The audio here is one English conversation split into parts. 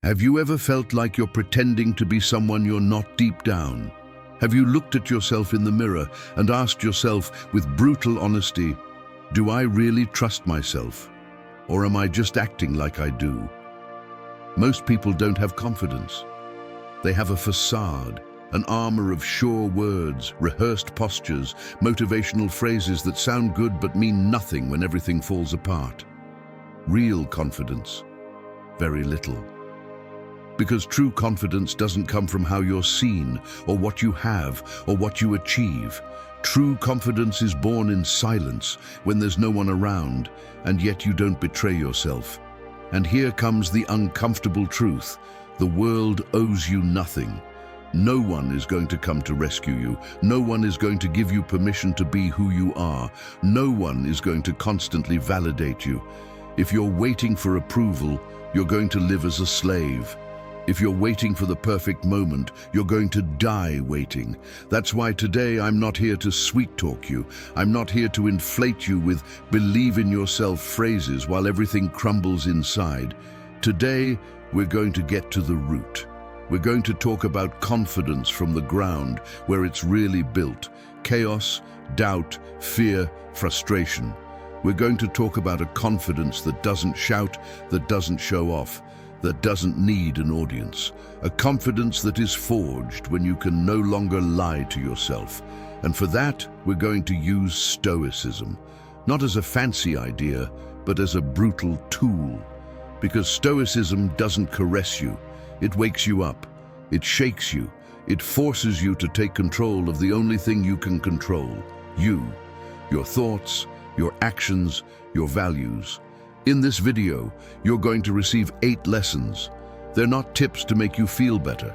Have you ever felt like you're pretending to be someone you're not deep down? Have you looked at yourself in the mirror and asked yourself with brutal honesty, do I really trust myself? Or am I just acting like I do? Most people don't have confidence. They have a facade, an armor of sure words, rehearsed postures, motivational phrases that sound good but mean nothing when everything falls apart. Real confidence, very little. Because true confidence doesn't come from how you're seen, or what you have, or what you achieve. True confidence is born in silence, when there's no one around, and yet you don't betray yourself. And here comes the uncomfortable truth. The world owes you nothing. No one is going to come to rescue you. No one is going to give you permission to be who you are. No one is going to constantly validate you. If you're waiting for approval, you're going to live as a slave. If you're waiting for the perfect moment, you're going to die waiting. That's why today I'm not here to sweet talk you. I'm not here to inflate you with believe in yourself phrases while everything crumbles inside. Today, we're going to get to the root. We're going to talk about confidence from the ground, where it's really built. Chaos, doubt, fear, frustration. We're going to talk about a confidence that doesn't shout, that doesn't show off, that doesn't need an audience. A confidence that is forged when you can no longer lie to yourself. And for that, we're going to use Stoicism. Not as a fancy idea, but as a brutal tool. Because Stoicism doesn't caress you. It wakes you up. It shakes you. It forces you to take control of the only thing you can control. You. Your thoughts, your actions, your values. In this video, you're going to receive 8 lessons. They're not tips to make you feel better.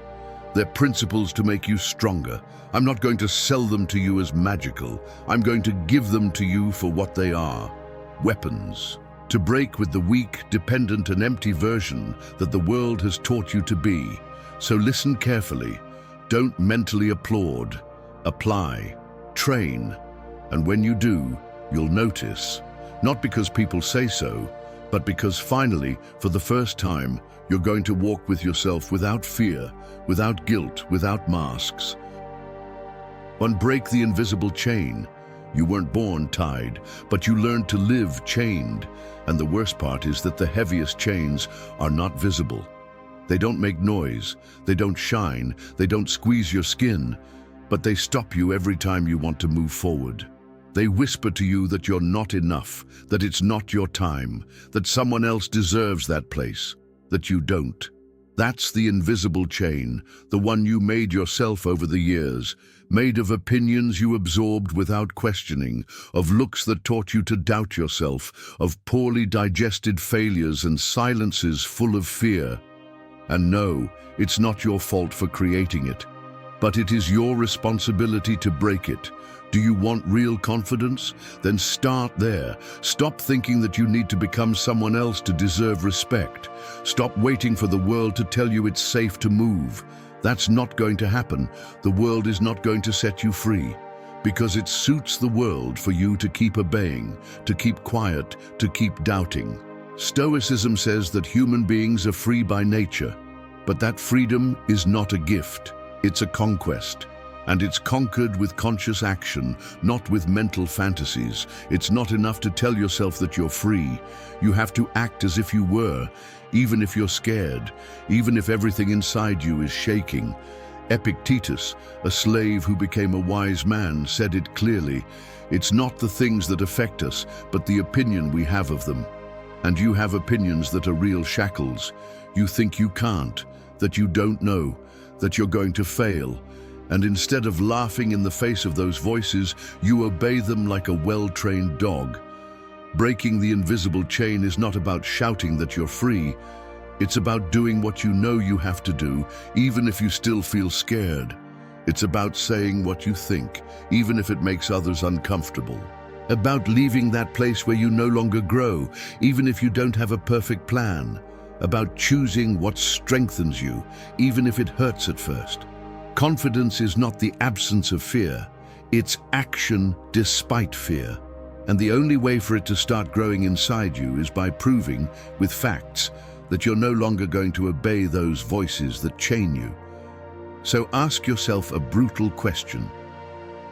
They're principles to make you stronger. I'm not going to sell them to you as magical. I'm going to give them to you for what they are. Weapons. To break with the weak, dependent, and empty version that the world has taught you to be. So listen carefully. Don't mentally applaud. Apply. Train. And when you do, you'll notice. Not because people say so, but because finally, for the first time, you're going to walk with yourself without fear, without guilt, without masks. Unbreak the invisible chain. You weren't born tied, but you learned to live chained. And the worst part is that the heaviest chains are not visible. They don't make noise, they don't shine, they don't squeeze your skin, but they stop you every time you want to move forward. They whisper to you that you're not enough, that it's not your time, that someone else deserves that place, that you don't. That's the invisible chain, the one you made yourself over the years, made of opinions you absorbed without questioning, of looks that taught you to doubt yourself, of poorly digested failures and silences full of fear. And no, it's not your fault for creating it, but it is your responsibility to break it. Do you want real confidence? Then start there. Stop thinking that you need to become someone else to deserve respect. Stop waiting for the world to tell you it's safe to move. That's not going to happen. The world is not going to set you free. Because it suits the world for you to keep obeying, to keep quiet, to keep doubting. Stoicism says that human beings are free by nature. But that freedom is not a gift. It's a conquest. And it's conquered with conscious action, not with mental fantasies. It's not enough to tell yourself that you're free. You have to act as if you were, even if you're scared, even if everything inside you is shaking. Epictetus, a slave who became a wise man, said it clearly. It's not the things that affect us, but the opinion we have of them. And you have opinions that are real shackles. You think you can't, that you don't know, that you're going to fail. And instead of laughing in the face of those voices, you obey them like a well-trained dog. Breaking the invisible chain is not about shouting that you're free. It's about doing what you know you have to do, even if you still feel scared. It's about saying what you think, even if it makes others uncomfortable. About leaving that place where you no longer grow, even if you don't have a perfect plan. About choosing what strengthens you, even if it hurts at first. Confidence is not the absence of fear, it's action despite fear. And the only way for it to start growing inside you is by proving, with facts, that you're no longer going to obey those voices that chain you. So ask yourself a brutal question.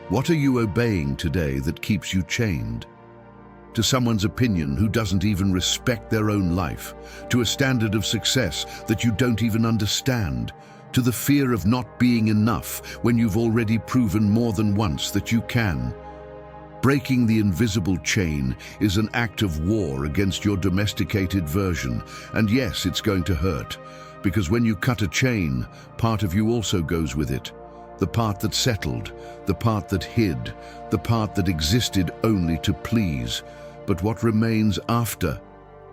What are you obeying today that keeps you chained? To someone's opinion who doesn't even respect their own life, to a standard of success that you don't even understand, to the fear of not being enough when you've already proven more than once that you can. Breaking the invisible chain is an act of war against your domesticated version, and yes, it's going to hurt, because when you cut a chain, part of you also goes with it. The part that settled, the part that hid, the part that existed only to please. But what remains after?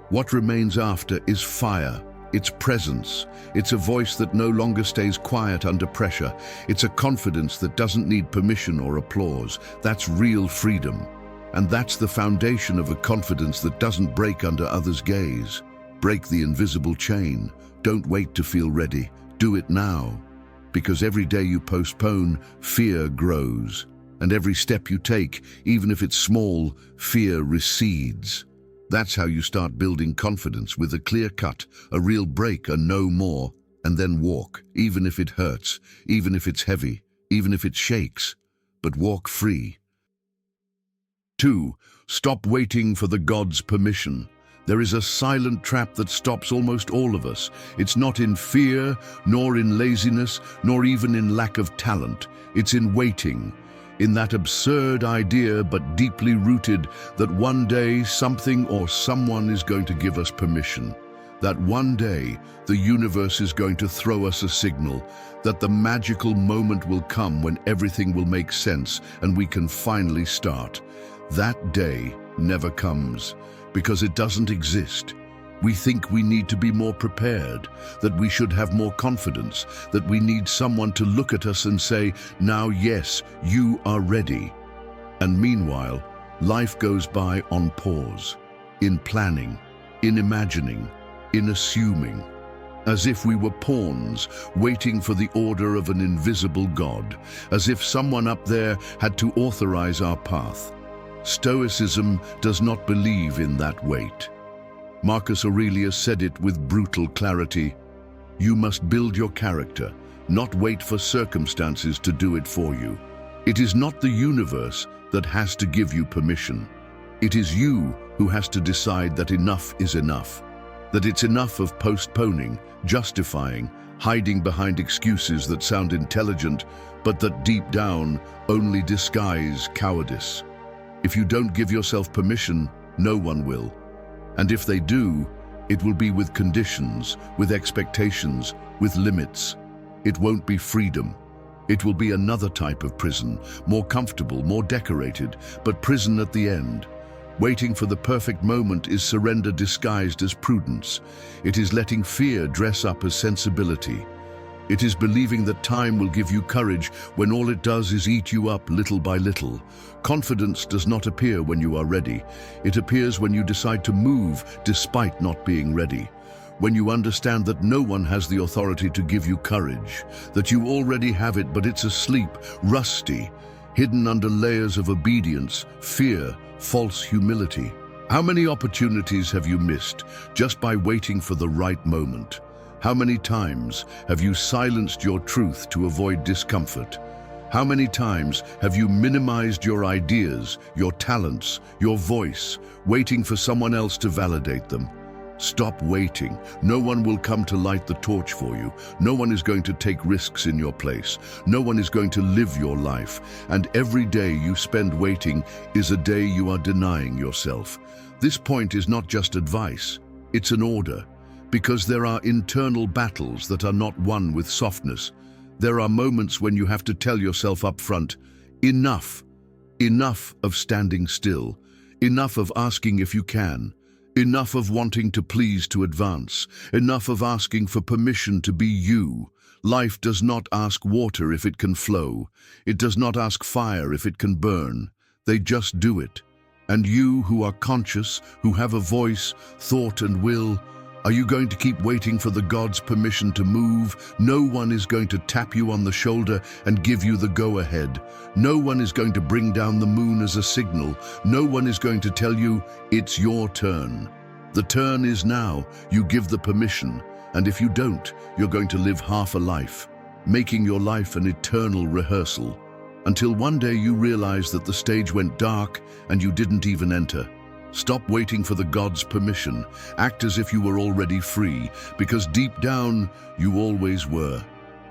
What remains after is fire. It's presence. It's a voice that no longer stays quiet under pressure. It's a confidence that doesn't need permission or applause. That's real freedom. And that's the foundation of a confidence that doesn't break under others' gaze. Break the invisible chain. Don't wait to feel ready. Do it now. Because every day you postpone, fear grows. And every step you take, even if it's small, fear recedes. That's how you start building confidence, with a clear cut, a real break, a no more, and then walk, even if it hurts, even if it's heavy, even if it shakes, but walk free. 2. Stop waiting for the God's permission. There is a silent trap that stops almost all of us. It's not in fear, nor in laziness, nor even in lack of talent. It's in waiting. In that absurd idea, but deeply rooted, that one day something or someone is going to give us permission. That one day the universe is going to throw us a signal, that the magical moment will come when everything will make sense and we can finally start. That day never comes, because it doesn't exist. We think we need to be more prepared, that we should have more confidence, that we need someone to look at us and say, "Now, yes, you are ready." And meanwhile, life goes by on pause, in planning, in imagining, in assuming, as if we were pawns waiting for the order of an invisible God, as if someone up there had to authorize our path. Stoicism does not believe in that wait. Marcus Aurelius said it with brutal clarity. You must build your character, not wait for circumstances to do it for you. It is not the universe that has to give you permission. It is you who has to decide that enough is enough, that it's enough of postponing, justifying, hiding behind excuses that sound intelligent, but that deep down only disguise cowardice. If you don't give yourself permission, no one will. And if they do, it will be with conditions, with expectations, with limits. It won't be freedom. It will be another type of prison, more comfortable, more decorated, but prison at the end. Waiting for the perfect moment is surrender disguised as prudence. It is letting fear dress up as sensibility. It is believing that time will give you courage when all it does is eat you up little by little. Confidence does not appear when you are ready. It appears when you decide to move despite not being ready. When you understand that no one has the authority to give you courage, that you already have it but it's asleep, rusty, hidden under layers of obedience, fear, false humility. How many opportunities have you missed just by waiting for the right moment? How many times have you silenced your truth to avoid discomfort? How many times have you minimized your ideas, your talents, your voice, waiting for someone else to validate them? Stop waiting. No one will come to light the torch for you. No one is going to take risks in your place. No one is going to live your life. And every day you spend waiting is a day you are denying yourself. This point is not just advice, it's an order. Because there are internal battles that are not won with softness. There are moments when you have to tell yourself up front, enough. Enough of standing still. Enough of asking if you can. Enough of wanting to please to advance. Enough of asking for permission to be you. Life does not ask water if it can flow. It does not ask fire if it can burn. They just do it. And you who are conscious, who have a voice, thought and will, are you going to keep waiting for the God's permission to move? No one is going to tap you on the shoulder and give you the go-ahead. No one is going to bring down the moon as a signal. No one is going to tell you, it's your turn. The turn is now. You give the permission, and if you don't, you're going to live half a life, making your life an eternal rehearsal, until one day you realize that the stage went dark and you didn't even enter. Stop waiting for the gods' permission. Act as if you were already free, because deep down, you always were.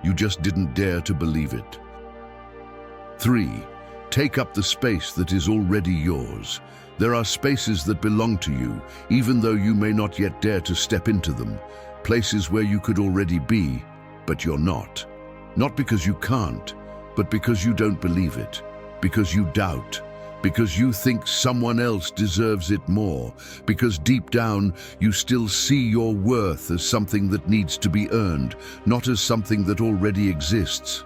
You just didn't dare to believe it. 3. Take up the space that is already yours. There are spaces that belong to you, even though you may not yet dare to step into them. Places where you could already be, but you're not. Not because you can't, but because you don't believe it, because you doubt, because you think someone else deserves it more, because deep down you still see your worth as something that needs to be earned, not as something that already exists.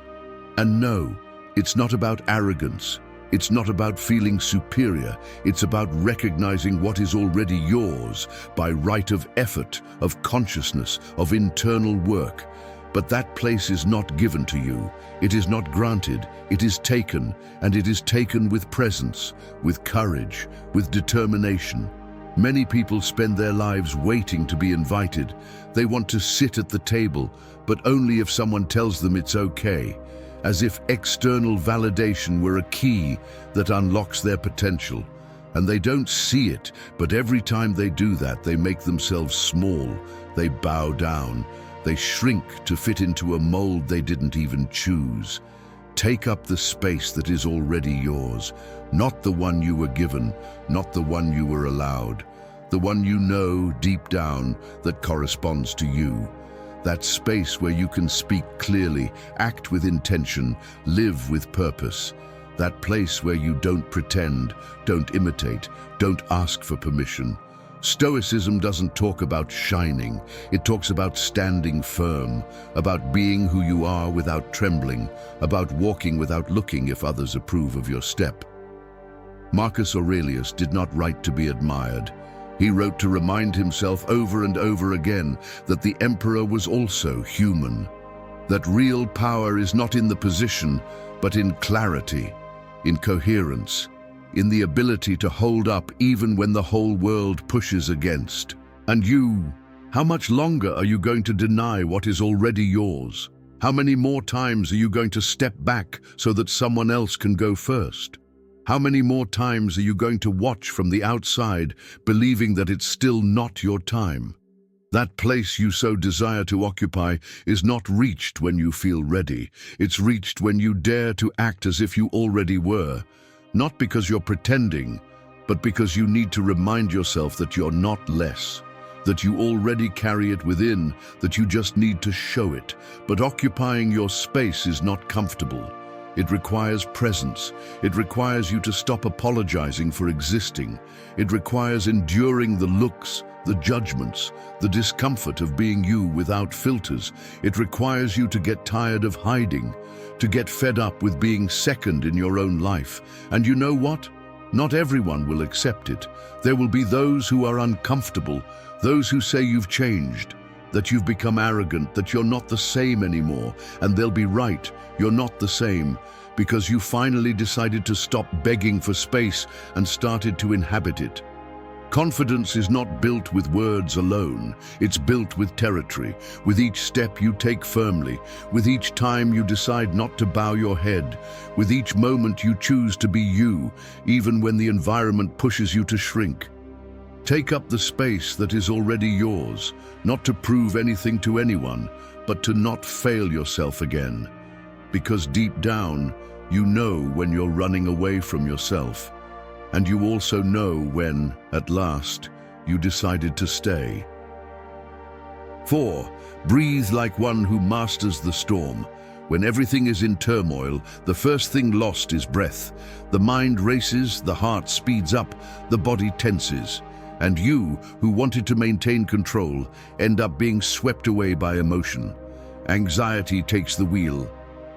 And no, it's not about arrogance. It's not about feeling superior. It's about recognizing what is already yours by right of effort, of consciousness, of internal work. But that place is not given to you. It is not granted. It is taken, and it is taken with presence, with courage, with determination. Many people spend their lives waiting to be invited. They want to sit at the table, but only if someone tells them it's okay, as if external validation were a key that unlocks their potential. And they don't see it, but every time they do that, they make themselves small. They bow down. They shrink to fit into a mold they didn't even choose. Take up the space that is already yours, not the one you were given, not the one you were allowed, the one you know deep down that corresponds to you. That space where you can speak clearly, act with intention, live with purpose. That place where you don't pretend, don't imitate, don't ask for permission. Stoicism doesn't talk about shining. It talks about standing firm, about being who you are without trembling, about walking without looking if others approve of your step. Marcus Aurelius did not write to be admired. He wrote to remind himself over and over again that the emperor was also human, that real power is not in the position, but in clarity, in coherence, in the ability to hold up even when the whole world pushes against. And you, how much longer are you going to deny what is already yours? How many more times are you going to step back so that someone else can go first? How many more times are you going to watch from the outside, believing that it's still not your time? That place you so desire to occupy is not reached when you feel ready. It's reached when you dare to act as if you already were. Not because you're pretending, but because you need to remind yourself that you're not less, that you already carry it within, that you just need to show it. But occupying your space is not comfortable. It requires presence. It requires you to stop apologizing for existing. It requires enduring the looks, the judgments, the discomfort of being you without filters. It requires you to get tired of hiding, to get fed up with being second in your own life. And you know what? Not everyone will accept it. There will be those who are uncomfortable, those who say you've changed, that you've become arrogant, that you're not the same anymore. And they'll be right, you're not the same, because you finally decided to stop begging for space and started to inhabit it. Confidence is not built with words alone. It's built with territory, with each step you take firmly, with each time you decide not to bow your head, with each moment you choose to be you, even when the environment pushes you to shrink. Take up the space that is already yours, not to prove anything to anyone, but to not fail yourself again. Because deep down, you know when you're running away from yourself. And you also know when, at last, you decided to stay. 4. Breathe like one who masters the storm. When everything is in turmoil, the first thing lost is breath. The mind races, the heart speeds up, the body tenses. And you, who wanted to maintain control, end up being swept away by emotion. Anxiety takes the wheel.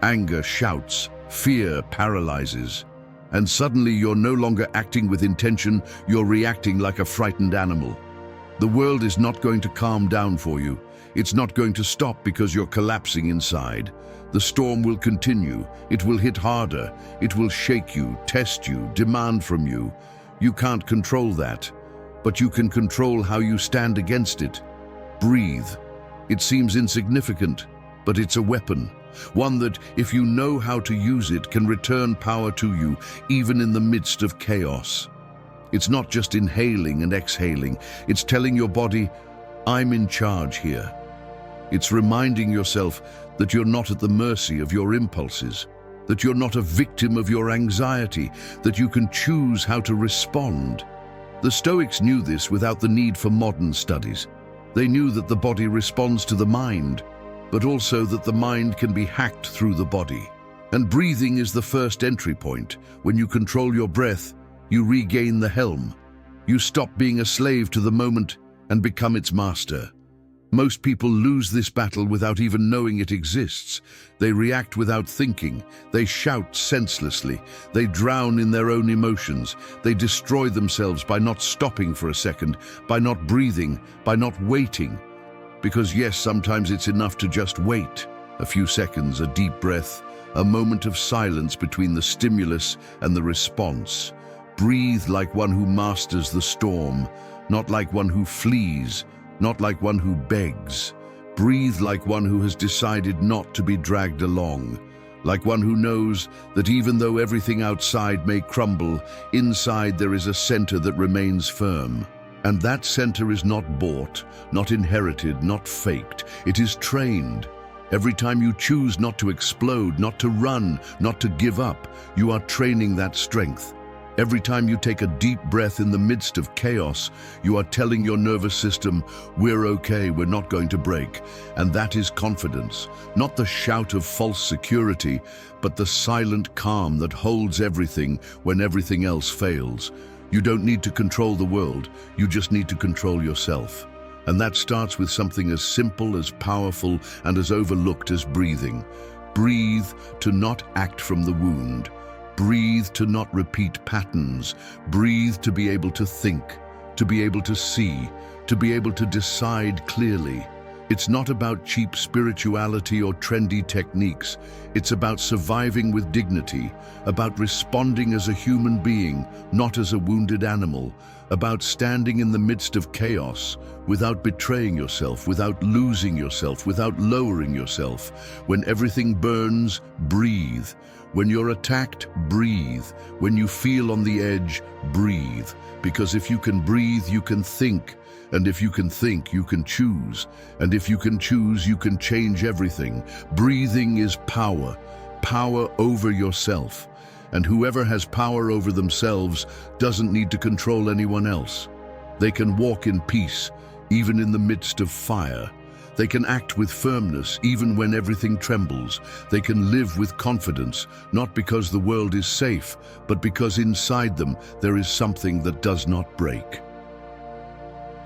Anger shouts. Fear paralyzes. And suddenly you're no longer acting with intention, you're reacting like a frightened animal. The world is not going to calm down for you. It's not going to stop because you're collapsing inside. The storm will continue. It will hit harder. It will shake you, test you, demand from you. You can't control that. but you can control how you stand against it. Breathe. It seems insignificant, but it's a weapon. One that, if you know how to use it, can return power to you, even in the midst of chaos. It's not just inhaling and exhaling. It's telling your body, I'm in charge here. It's reminding yourself that you're not at the mercy of your impulses, that you're not a victim of your anxiety, that you can choose how to respond. The Stoics knew this without the need for modern studies. They knew that the body responds to the mind, but also that the mind can be hacked through the body. And breathing is the first entry point. When you control your breath, you regain the helm. You stop being a slave to the moment and become its master. Most people lose this battle without even knowing it exists. They react without thinking. They shout senselessly. They drown in their own emotions. They destroy themselves by not stopping for a second, by not breathing, by not waiting. Because yes, sometimes it's enough to just wait. A few seconds, a deep breath, a moment of silence between the stimulus and the response. Breathe like one who masters the storm, not like one who flees, not like one who begs. Breathe like one who has decided not to be dragged along, like one who knows that even though everything outside may crumble, inside there is a center that remains firm. And that center is not bought, not inherited, not faked. It is trained. Every time you choose not to explode, not to run, not to give up, you are training that strength. Every time you take a deep breath in the midst of chaos, you are telling your nervous system, we're okay, we're not going to break. And that is confidence, not the shout of false security, but the silent calm that holds everything when everything else fails. You don't need to control the world, you just need to control yourself. And that starts with something as simple, as powerful, and as overlooked as breathing. Breathe to not act from the wound. Breathe to not repeat patterns. Breathe to be able to think, to be able to see, to be able to decide clearly. It's not about cheap spirituality or trendy techniques. It's about surviving with dignity, about responding as a human being, not as a wounded animal, about standing in the midst of chaos without betraying yourself, without losing yourself, without lowering yourself. When everything burns, breathe. When you're attacked, breathe. When you feel on the edge, breathe. Because if you can breathe, you can think. And if you can think, you can choose. And if you can choose, you can change everything. Breathing is power, power over yourself. And whoever has power over themselves doesn't need to control anyone else. They can walk in peace, even in the midst of fire. They can act with firmness, even when everything trembles. They can live with confidence, not because the world is safe, but because inside them there is something that does not break.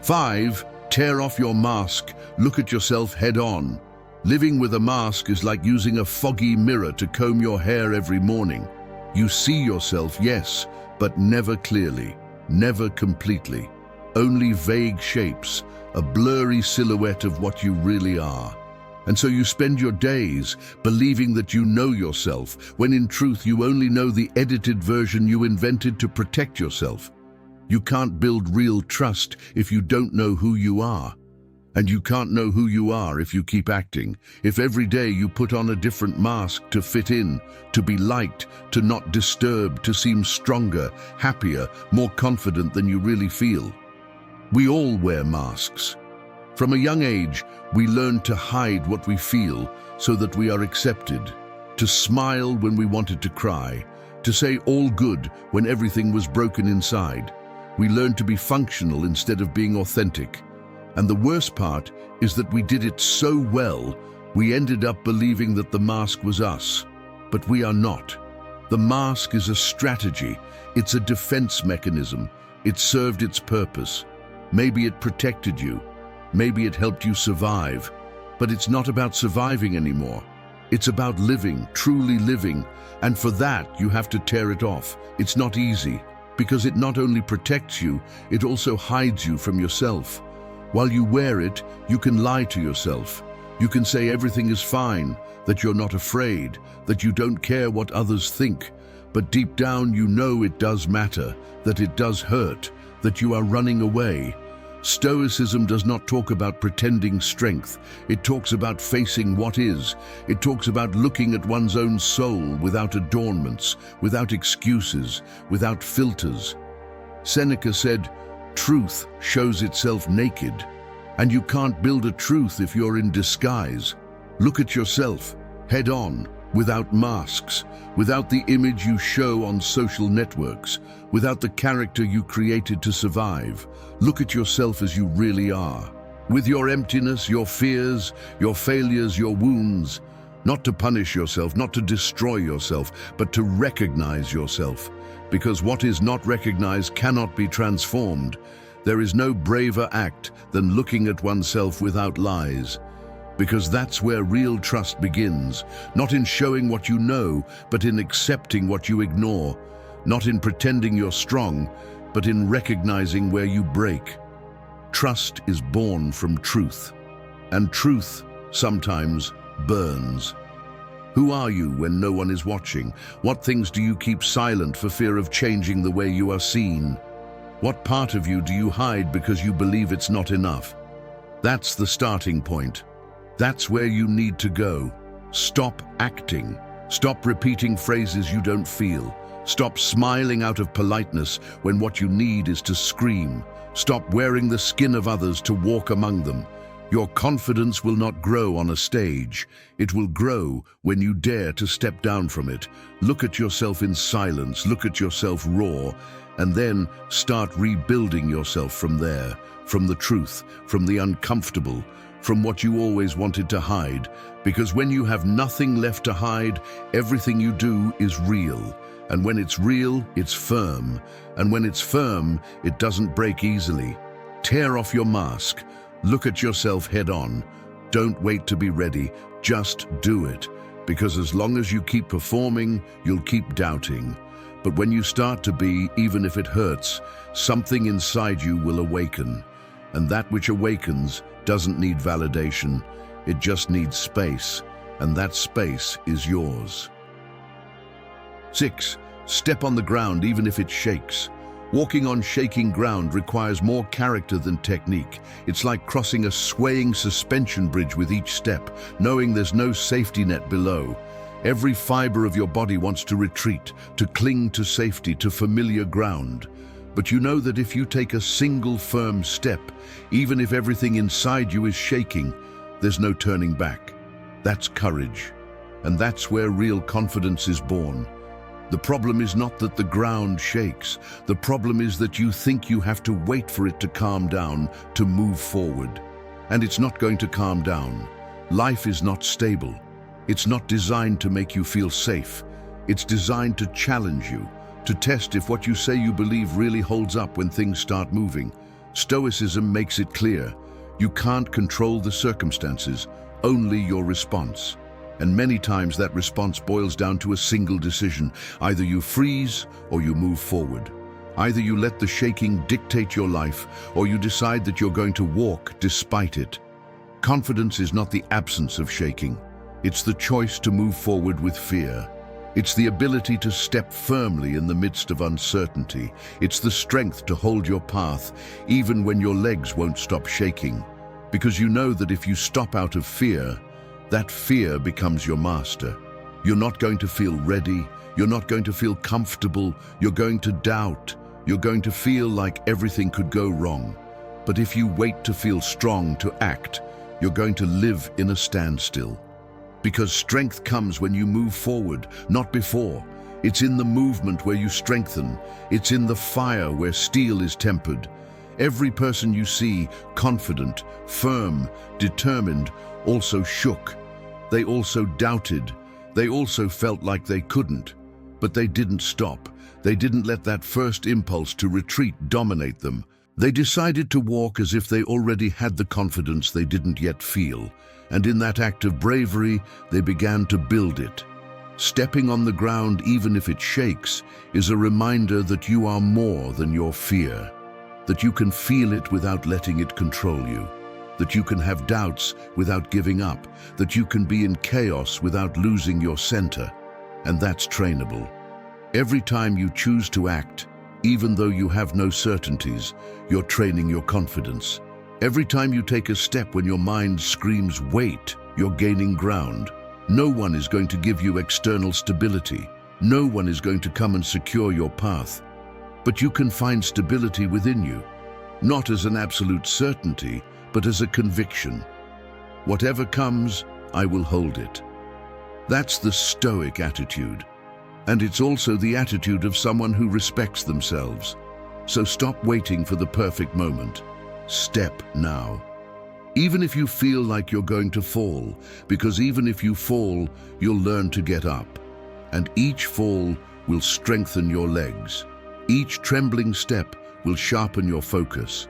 5. Tear off your mask. Look at yourself head on. Living with a mask is like using a foggy mirror to comb your hair every morning. You see yourself, yes, but never clearly, never completely. Only vague shapes, a blurry silhouette of what you really are. And so you spend your days believing that you know yourself, when in truth you only know the edited version you invented to protect yourself. You can't build real trust if you don't know who you are. And you can't know who you are if you keep acting. If every day you put on a different mask to fit in, to be liked, to not disturb, to seem stronger, happier, more confident than you really feel. We all wear masks. From a young age, we learn to hide what we feel so that we are accepted, to smile when we wanted to cry, to say all good when everything was broken inside. We learn to be functional instead of being authentic. And the worst part is that we did it so well, we ended up believing that the mask was us. But we are not. The mask is a strategy. It's a defense mechanism. It served its purpose. Maybe it protected you. Maybe it helped you survive. But it's not about surviving anymore. It's about living, truly living. And for that, you have to tear it off. It's not easy, because it not only protects you, it also hides you from yourself. While you wear it, you can lie to yourself. You can say everything is fine, that you're not afraid, that you don't care what others think. But deep down you know it does matter, that it does hurt, that you are running away. Stoicism does not talk about pretending strength. It talks about facing what is. It talks about looking at one's own soul without adornments, without excuses, without filters. Seneca said, "Truth shows itself naked." And you can't build a truth if you're in disguise. Look at yourself, head on, without masks, without the image you show on social networks, without the character you created to survive. Look at yourself as you really are, with your emptiness, your fears, your failures, your wounds. Not to punish yourself, not to destroy yourself, but to recognize yourself. Because what is not recognized cannot be transformed. There is no braver act than looking at oneself without lies. Because that's where real trust begins, not in showing what you know, but in accepting what you ignore, not in pretending you're strong, but in recognizing where you break. Trust is born from truth, and truth sometimes burns. Who are you when no one is watching? What things do you keep silent for fear of changing the way you are seen? What part of you do you hide because you believe it's not enough? That's the starting point. That's where you need to go. Stop acting. Stop repeating phrases you don't feel. Stop smiling out of politeness when what you need is to scream. Stop wearing the skin of others to walk among them. Your confidence will not grow on a stage. It will grow when you dare to step down from it. Look at yourself in silence. Look at yourself raw. And then start rebuilding yourself from there, from the truth, from the uncomfortable, from what you always wanted to hide. Because when you have nothing left to hide, everything you do is real. And when it's real, it's firm. And when it's firm, it doesn't break easily. Tear off your mask. Look at yourself head on. Don't wait to be ready. Just do it. Because as long as you keep performing, you'll keep doubting. But when you start to be, even if it hurts, something inside you will awaken. And that which awakens doesn't need validation. It just needs space. And that space is yours. 6. Step on the ground even if it shakes. Walking on shaking ground requires more character than technique. It's like crossing a swaying suspension bridge with each step, knowing there's no safety net below. Every fiber of your body wants to retreat, to cling to safety, to familiar ground. But you know that if you take a single firm step, even if everything inside you is shaking, there's no turning back. That's courage. And that's where real confidence is born. The problem is not that the ground shakes. The problem is that you think you have to wait for it to calm down, to move forward. And it's not going to calm down. Life is not stable. It's not designed to make you feel safe. It's designed to challenge you, to test if what you say you believe really holds up when things start moving. Stoicism makes it clear. You can't control the circumstances, only your response. And many times that response boils down to a single decision. Either you freeze or you move forward. Either you let the shaking dictate your life or you decide that you're going to walk despite it. Confidence is not the absence of shaking. It's the choice to move forward with fear. It's the ability to step firmly in the midst of uncertainty. It's the strength to hold your path even when your legs won't stop shaking. Because you know that if you stop out of fear, that fear becomes your master. You're not going to feel ready. You're not going to feel comfortable. You're going to doubt. You're going to feel like everything could go wrong. But if you wait to feel strong to act, you're going to live in a standstill. Because strength comes when you move forward, not before. It's in the movement where you strengthen. It's in the fire where steel is tempered. Every person you see, confident, firm, determined, also shook. They also doubted. They also felt like they couldn't. But they didn't stop. They didn't let that first impulse to retreat dominate them. They decided to walk as if they already had the confidence they didn't yet feel. And in that act of bravery, they began to build it. Stepping on the ground, even if it shakes, is a reminder that you are more than your fear. That you can feel it without letting it control you. That you can have doubts without giving up. That you can be in chaos without losing your center. And that's trainable. Every time you choose to act, Even though you have no certainties, you're training your confidence. Every time you take a step when your mind screams, wait, you're gaining ground. No one is going to give you external stability. No one is going to come and secure your path. But you can find stability within you, not as an absolute certainty, but as a conviction. Whatever comes, I will hold it. That's the Stoic attitude. And it's also the attitude of someone who respects themselves. So stop waiting for the perfect moment. Step now. Even if you feel like you're going to fall, because even if you fall, you'll learn to get up. And each fall will strengthen your legs. Each trembling step will sharpen your focus.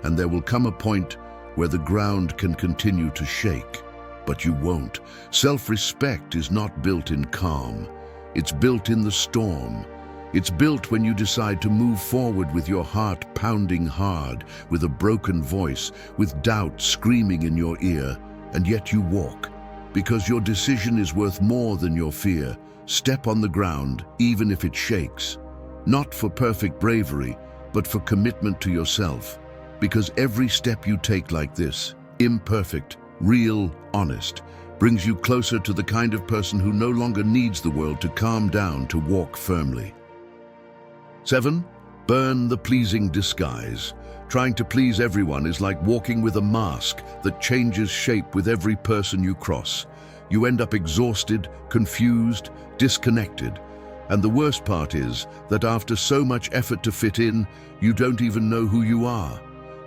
And there will come a point where the ground can continue to shake. But you won't. Self-respect is not built in calm. It's built in the storm. It's built when you decide to move forward with your heart pounding hard, with a broken voice, with doubt screaming in your ear, and yet you walk. Because your decision is worth more than your fear. Step on the ground, even if it shakes. Not for perfect bravery, but for commitment to yourself. Because every step you take like this, imperfect, real, honest, brings you closer to the kind of person who no longer needs the world to calm down to walk firmly. 7. Burn the pleasing disguise. Trying to please everyone is like walking with a mask that changes shape with every person you cross. You end up exhausted, confused, disconnected. And the worst part is that after so much effort to fit in, you don't even know who you are.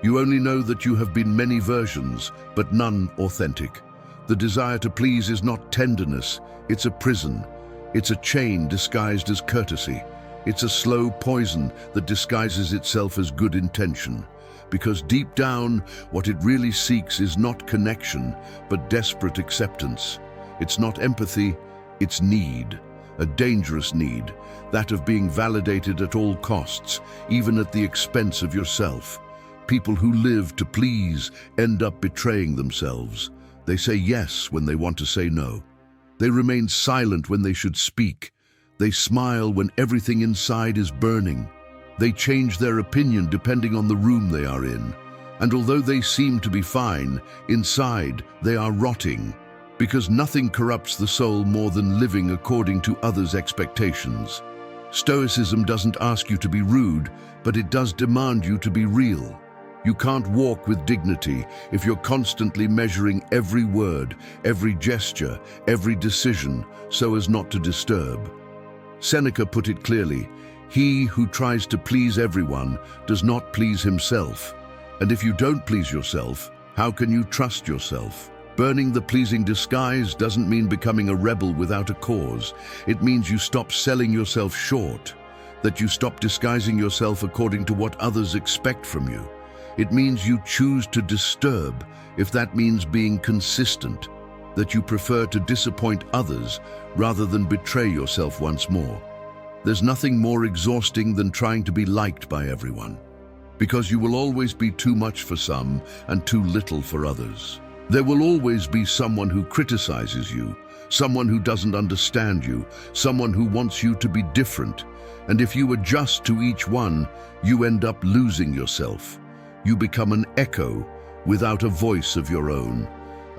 You only know that you have been many versions, but none authentic. The desire to please is not tenderness, it's a prison. It's a chain disguised as courtesy. It's a slow poison that disguises itself as good intention. Because deep down, what it really seeks is not connection, but desperate acceptance. It's not empathy, it's need. A dangerous need, that of being validated at all costs, even at the expense of yourself. People who live to please end up betraying themselves. They say yes when they want to say no. They remain silent when they should speak. They smile when everything inside is burning. They change their opinion depending on the room they are in. And although they seem to be fine, inside they are rotting. Because nothing corrupts the soul more than living according to others' expectations. Stoicism doesn't ask you to be rude, but it does demand you to be real. You can't walk with dignity if you're constantly measuring every word, every gesture, every decision, so as not to disturb. Seneca put it clearly, he who tries to please everyone does not please himself. And if you don't please yourself, how can you trust yourself? Burning the pleasing disguise doesn't mean becoming a rebel without a cause. It means you stop selling yourself short, that you stop disguising yourself according to what others expect from you. It means you choose to disturb, if that means being consistent, that you prefer to disappoint others rather than betray yourself once more. There's nothing more exhausting than trying to be liked by everyone, because you will always be too much for some and too little for others. There will always be someone who criticizes you, someone who doesn't understand you, someone who wants you to be different. And if you adjust to each one, you end up losing yourself. You become an echo without a voice of your own,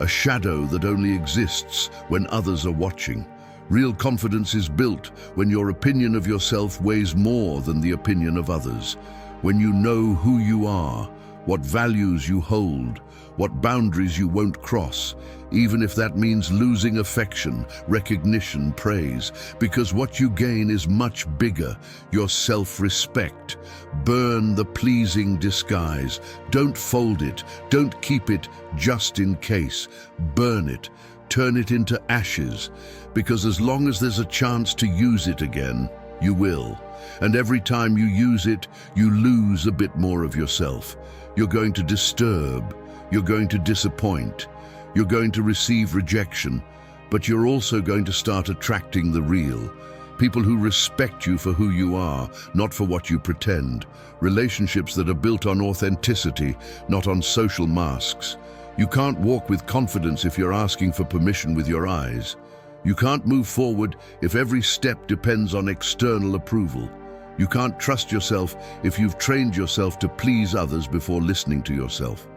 a shadow that only exists when others are watching. Real confidence is built when your opinion of yourself weighs more than the opinion of others, when you know who you are, what values you hold, what boundaries you won't cross, even if that means losing affection, recognition, praise, because what you gain is much bigger, your self-respect. Burn the pleasing disguise. Don't fold it. Don't keep it just in case. Burn it. Turn it into ashes, because as long as there's a chance to use it again, you will. And every time you use it, you lose a bit more of yourself. You're going to disturb. You're going to disappoint. You're going to receive rejection, but you're also going to start attracting the real. People who respect you for who you are, not for what you pretend. Relationships that are built on authenticity, not on social masks. You can't walk with confidence if you're asking for permission with your eyes. You can't move forward if every step depends on external approval. You can't trust yourself if you've trained yourself to please others before listening to yourself.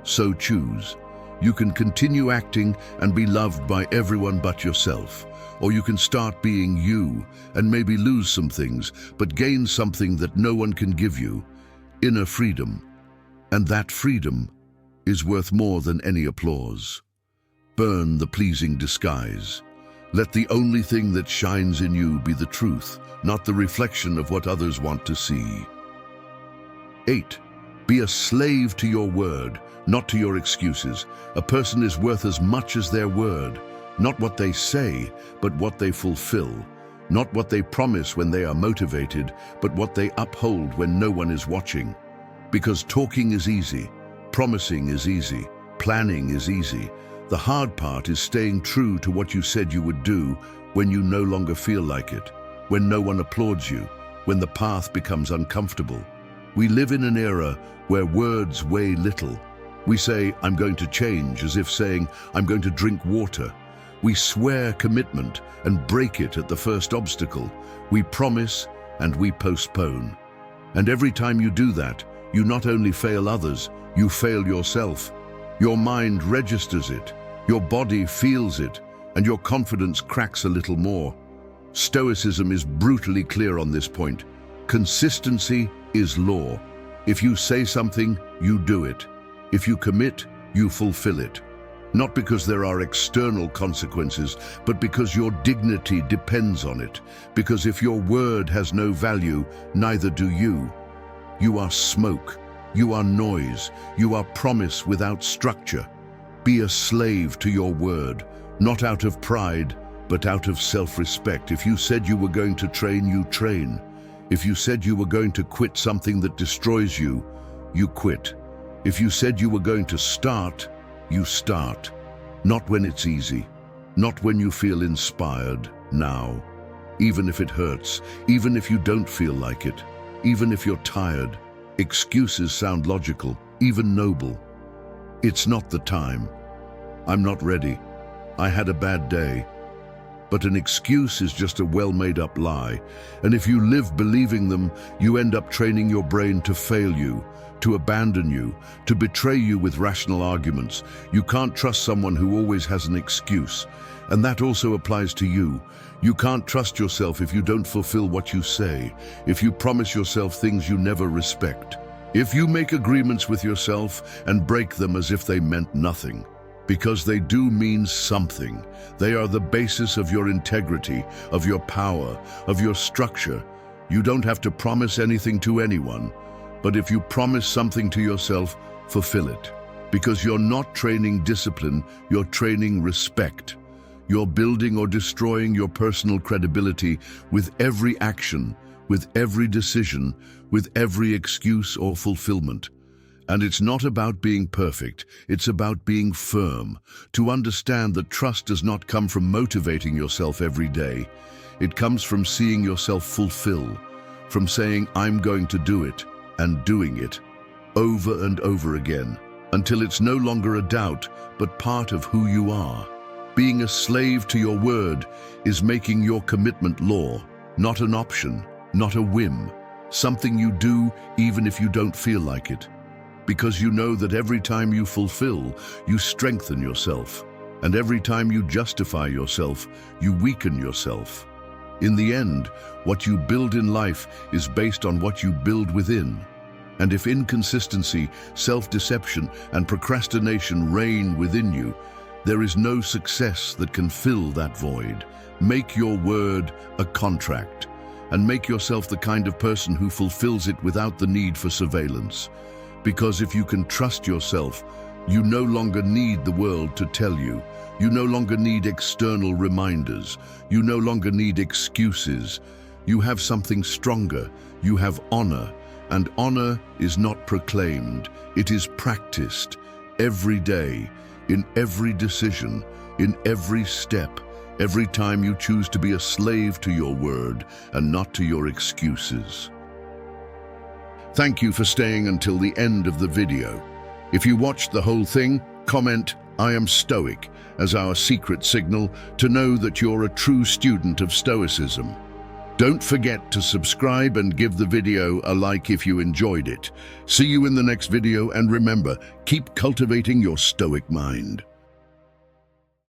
So choose. You can continue acting and be loved by everyone but yourself, or you can start being you and maybe lose some things, but gain something that no one can give you, inner freedom. And that freedom is worth more than any applause. Burn the pleasing disguise. Let the only thing that shines in you be the truth, not the reflection of what others want to see. 8. Be a slave to your word, not to your excuses. A person is worth as much as their word, not what they say, but what they fulfill. Not what they promise when they are motivated, but what they uphold when no one is watching. Because talking is easy, promising is easy, planning is easy. The hard part is staying true to what you said you would do when you no longer feel like it, when no one applauds you, when the path becomes uncomfortable. We live in an era where words weigh little. We say, "I'm going to change," as if saying, "I'm going to drink water." We swear commitment and break it at the first obstacle. We promise and we postpone. And every time you do that, you not only fail others, you fail yourself. Your mind registers it, your body feels it, and your confidence cracks a little more. Stoicism is brutally clear on this point. Consistency is law. If you say something, you do it. If you commit, you fulfill it. Not because there are external consequences, but because your dignity depends on it. Because if your word has no value, neither do you. You are smoke. You are noise. You are promise without structure. Be a slave to your word, not out of pride, but out of self-respect. If you said you were going to train, you train. If you said you were going to quit something that destroys you, you quit. If you said you were going to start, you start. Not when it's easy, not when you feel inspired, now. Even if it hurts, even if you don't feel like it, even if you're tired. Excuses sound logical, even noble. It's not the time. I'm not ready. I had a bad day. But an excuse is just a well-made-up lie. And if you live believing them, you end up training your brain to fail you, to abandon you, to betray you with rational arguments. You can't trust someone who always has an excuse. And that also applies to you. You can't trust yourself if you don't fulfill what you say, if you promise yourself things you never respect, if you make agreements with yourself and break them as if they meant nothing. Because they do mean something. They are the basis of your integrity, of your power, of your structure. You don't have to promise anything to anyone, but if you promise something to yourself, fulfill it. Because you're not training discipline, you're training respect. You're building or destroying your personal credibility with every action, with every decision, with every excuse or fulfillment. And it's not about being perfect, it's about being firm, to understand that trust does not come from motivating yourself every day. It comes from seeing yourself fulfill, from saying, "I'm going to do it," and doing it, over and over again, until it's no longer a doubt, but part of who you are. Being a slave to your word is making your commitment law, not an option, not a whim, something you do even if you don't feel like it. Because you know that every time you fulfill, you strengthen yourself. And every time you justify yourself, you weaken yourself. In the end, what you build in life is based on what you build within. And if inconsistency, self-deception, and procrastination reign within you, there is no success that can fill that void. Make your word a contract, and make yourself the kind of person who fulfills it without the need for surveillance. Because if you can trust yourself, you no longer need the world to tell you. You no longer need external reminders. You no longer need excuses. You have something stronger. You have honor. And honor is not proclaimed. It is practiced every day, in every decision, in every step, every time you choose to be a slave to your word and not to your excuses. Thank you for staying until the end of the video. If you watched the whole thing, comment, "I am Stoic," as our secret signal to know that you're a true student of Stoicism. Don't forget to subscribe and give the video a like if you enjoyed it. See you in the next video, and remember, keep cultivating your stoic mind.